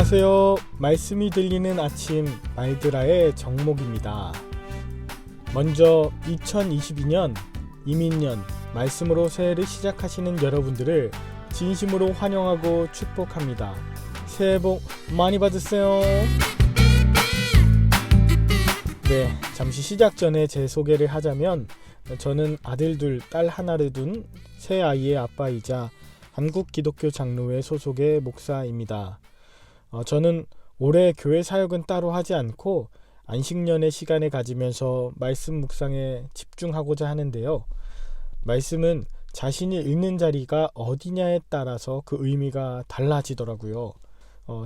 안녕하세요. 말씀이 들리는 아침 말드라의 정목입니다. 먼저 2022년 이민년 말씀으로 새해를 시작하시는 여러분들을 진심으로 환영하고 축복합니다. 새해 복 많이 받으세요. 네, 잠시 시작 전에 제 소개를 하자면 저는 아들 둘, 딸 하나를 둔 세 아이의 아빠이자 한국기독교장로회 소속의 목사입니다. 저는 올해 교회 사역은 따로 하지 않고 안식년의 시간을 가지면서 말씀 묵상에 집중하고자 하는데요. 말씀은 자신이 읽는 자리가 어디냐에 따라서 그 의미가 달라지더라고요.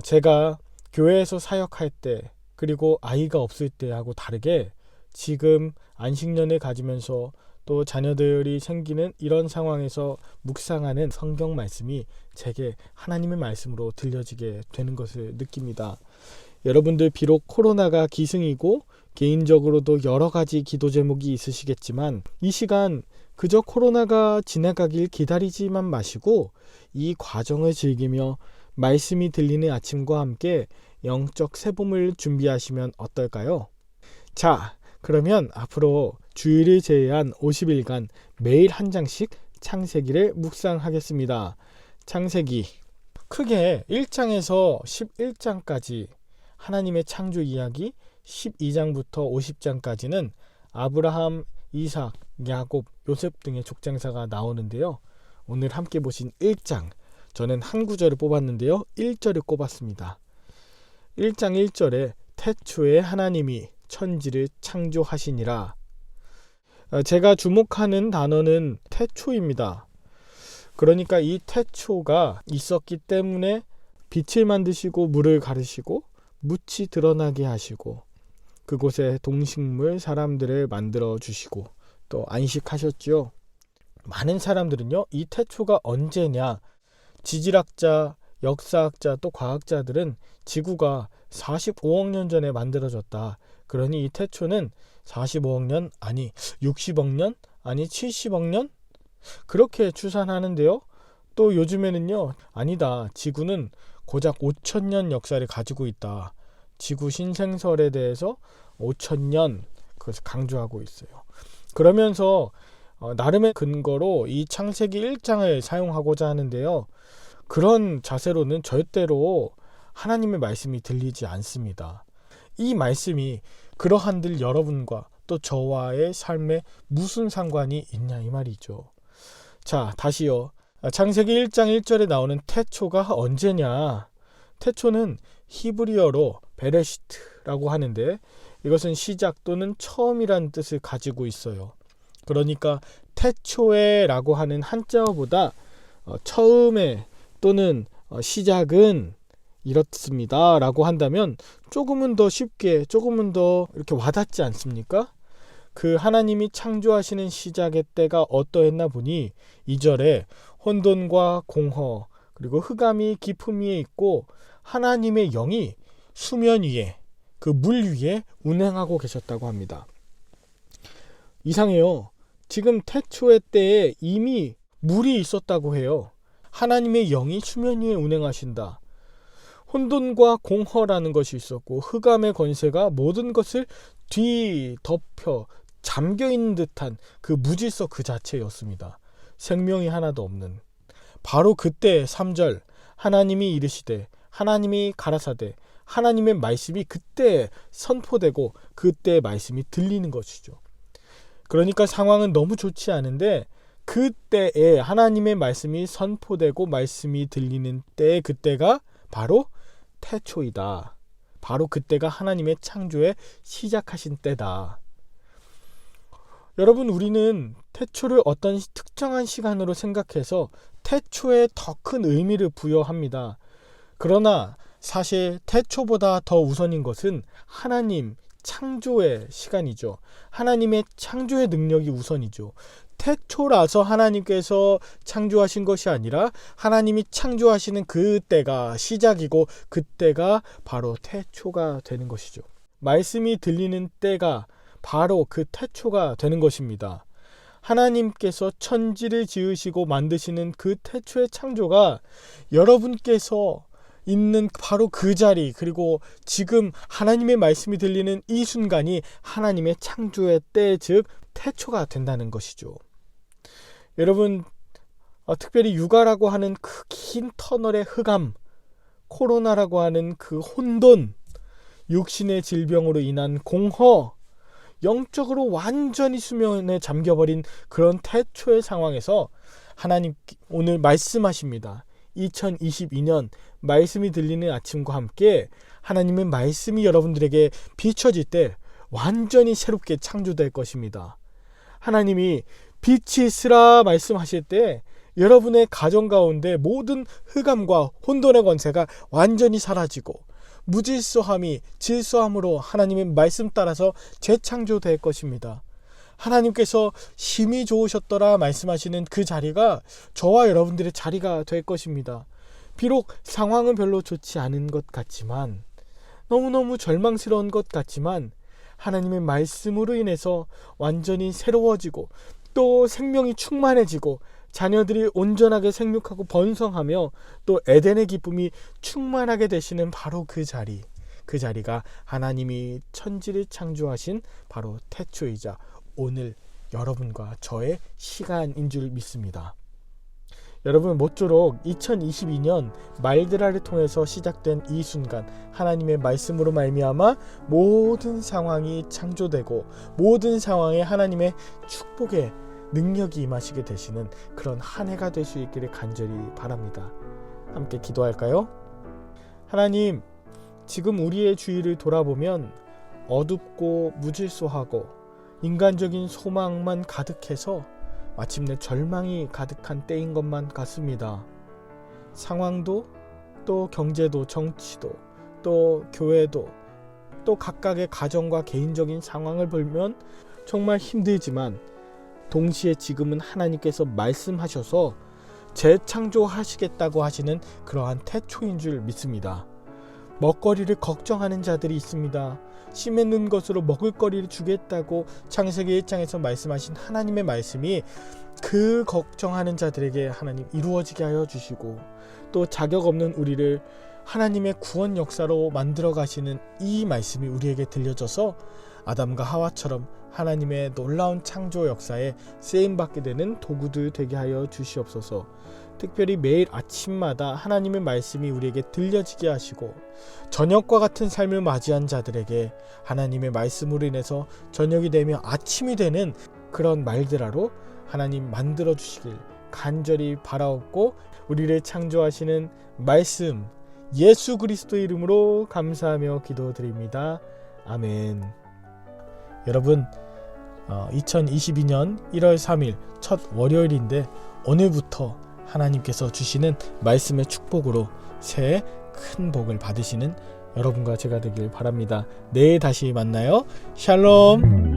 제가 교회에서 사역할 때 그리고 아이가 없을 때하고 다르게 지금 안식년을 가지면서 또 자녀들이 생기는 이런 상황에서 묵상하는 성경 말씀이 제게 하나님의 말씀으로 들려지게 되는 것을 느낍니다. 여러분들 비록 코로나가 기승이고 개인적으로도 여러 가지 기도 제목이 있으시겠지만 이 시간 그저 코로나가 지나가길 기다리지만 마시고 이 과정을 즐기며 말씀이 들리는 아침과 함께 영적 새봄을 준비하시면 어떨까요? 자, 그러면 앞으로 주일을 제외한 50일간 매일 한 장씩 창세기를 묵상하겠습니다. 창세기 크게 1장에서 11장까지 하나님의 창조 이야기, 12장부터 50장까지는 아브라함, 이삭, 야곱, 요셉 등의 족장사가 나오는데요. 오늘 함께 보신 1장, 저는 한 구절을 뽑았는데요. 1절을 꼽았습니다. 1장 1절에 태초에 하나님이 천지를 창조하시니라. 제가 주목하는 단어는 태초입니다. 그러니까 이 태초가 있었기 때문에 빛을 만드시고 물을 가르시고 묻이 드러나게 하시고 그곳에 동식물 사람들을 만들어 주시고 또 안식하셨죠. 많은 사람들은요, 이 태초가 언제냐, 지질학자, 역사학자 또 과학자들은 지구가 45억 년 전에 만들어졌다. 그러니 이 태초는 45억 년, 아니 60억 년, 아니 70억 년? 그렇게 추산하는데요. 또 요즘에는요, 아니다, 지구는 고작 5천년 역사를 가지고 있다. 지구 신생설에 대해서 5천년 그것을 강조하고 있어요. 그러면서 나름의 근거로 이 창세기 1장을 사용하고자 하는데요. 그런 자세로는 절대로 하나님의 말씀이 들리지 않습니다. 이 말씀이 그러한들 여러분과 또 저와의 삶에 무슨 상관이 있냐 이 말이죠. 자, 다시요. 창세기 1장 1절에 나오는 태초가 언제냐. 태초는 히브리어로 베레시트라고 하는데 이것은 시작 또는 처음이라는 뜻을 가지고 있어요. 그러니까 태초에 라고 하는 한자어보다 처음에 또는 시작은 이렇습니다 라고 한다면 조금은 더 쉽게, 조금은 더 이렇게 와닿지 않습니까? 그 하나님이 창조하시는 시작의 때가 어떠했나 보니 2절에 혼돈과 공허 그리고 흑암이 깊음 위에 있고 하나님의 영이 수면 위에 그 물 위에 운행하고 계셨다고 합니다. 이상해요. 지금 태초의 때에 이미 물이 있었다고 해요. 하나님의 영이 수면 위에 운행하신다. 혼돈과 공허라는 것이 있었고 흑암의 권세가 모든 것을 뒤덮여 잠겨있는 듯한 그 무질서 그 자체였습니다. 생명이 하나도 없는. 바로 그때 3절 하나님이 이르시되 하나님이 가라사대 하나님의 말씀이 그때 선포되고 그때 말씀이 들리는 것이죠. 그러니까 상황은 너무 좋지 않은데 그때에 하나님의 말씀이 선포되고 말씀이 들리는 때 그때가 바로 태초이다. 바로 그때가 하나님의 창조에 시작하신 때다. 여러분, 우리는 태초를 어떤 특정한 시간으로 생각해서 태초에 더 큰 의미를 부여합니다. 그러나 사실 태초보다 더 우선인 것은 하나님 창조의 시간이죠. 하나님의 창조의 능력이 우선이죠. 태초라서 하나님께서 창조하신 것이 아니라 하나님이 창조하시는 그때가 시작이고 그때가 바로 태초가 되는 것이죠. 말씀이 들리는 때가 바로 그 태초가 되는 것입니다. 하나님께서 천지를 지으시고 만드시는 그 태초의 창조가 여러분께서 있는 바로 그 자리, 그리고 지금 하나님의 말씀이 들리는 이 순간이 하나님의 창조의 때, 즉 태초가 된다는 것이죠. 여러분, 특별히 육아라고 하는 그 긴 터널의 흑암, 코로나라고 하는 그 혼돈, 육신의 질병으로 인한 공허, 영적으로 완전히 수면에 잠겨버린 그런 태초의 상황에서 하나님 오늘 말씀하십니다. 2022년 말씀이 들리는 아침과 함께 하나님의 말씀이 여러분들에게 비춰질 때 완전히 새롭게 창조될 것입니다. 하나님이 빛이 있으라 말씀하실 때 여러분의 가정 가운데 모든 흑암과 혼돈의 권세가 완전히 사라지고 무질서함이 질서함으로 하나님의 말씀 따라서 재창조될 것입니다. 하나님께서 힘이 좋으셨더라 말씀하시는 그 자리가 저와 여러분들의 자리가 될 것입니다. 비록 상황은 별로 좋지 않은 것 같지만, 너무너무 절망스러운 것 같지만, 하나님의 말씀으로 인해서 완전히 새로워지고 또 생명이 충만해지고 자녀들이 온전하게 생육하고 번성하며 또 에덴의 기쁨이 충만하게 되시는 바로 그 자리가 하나님이 천지를 창조하신 바로 태초이자 오늘 여러분과 저의 시간인 줄 믿습니다. 여러분, 모쪼록 2022년 말드라를 통해서 시작된 이 순간, 하나님의 말씀으로 말미암아 모든 상황이 창조되고 모든 상황에 하나님의 축복의 능력이 임하시게 되시는 그런 한 해가 될 수 있기를 간절히 바랍니다. 함께 기도할까요? 하나님, 지금 우리의 주위를 돌아보면 어둡고 무질서하고 인간적인 소망만 가득해서 마침내 절망이 가득한 때인 것만 같습니다. 상황도, 또 경제도, 정치도, 또 교회도, 또 각각의 가정과 개인적인 상황을 보면 정말 힘들지만 동시에 지금은 하나님께서 말씀하셔서 재창조하시겠다고 하시는 그러한 태초인 줄 믿습니다. 먹거리를 걱정하는 자들이 있습니다. 씨 맺는 것으로 먹을거리를 주겠다고 창세기 1장에서 말씀하신 하나님의 말씀이 그 걱정하는 자들에게 하나님 이루어지게 하여 주시고, 또 자격 없는 우리를 하나님의 구원 역사로 만들어 가시는 이 말씀이 우리에게 들려져서 아담과 하와처럼 하나님의 놀라운 창조 역사에 쓰임받게 되는 도구들 되게 하여 주시옵소서. 특별히 매일 아침마다 하나님의 말씀이 우리에게 들려지게 하시고, 저녁과 같은 삶을 맞이한 자들에게 하나님의 말씀으로 인해서 저녁이 되며 아침이 되는 그런 말드라로 하나님 만들어 주시길 간절히 바라옵고, 우리를 창조하시는 말씀 예수 그리스도의 이름으로 감사하며 기도드립니다. 아멘. 여러분, 2022년 1월 3일 첫 월요일인데 오늘부터 하나님께서 주시는 말씀의 축복으로 새해 큰 복을 받으시는 여러분과 제가 되길 바랍니다. 내일 다시 만나요. 샬롬.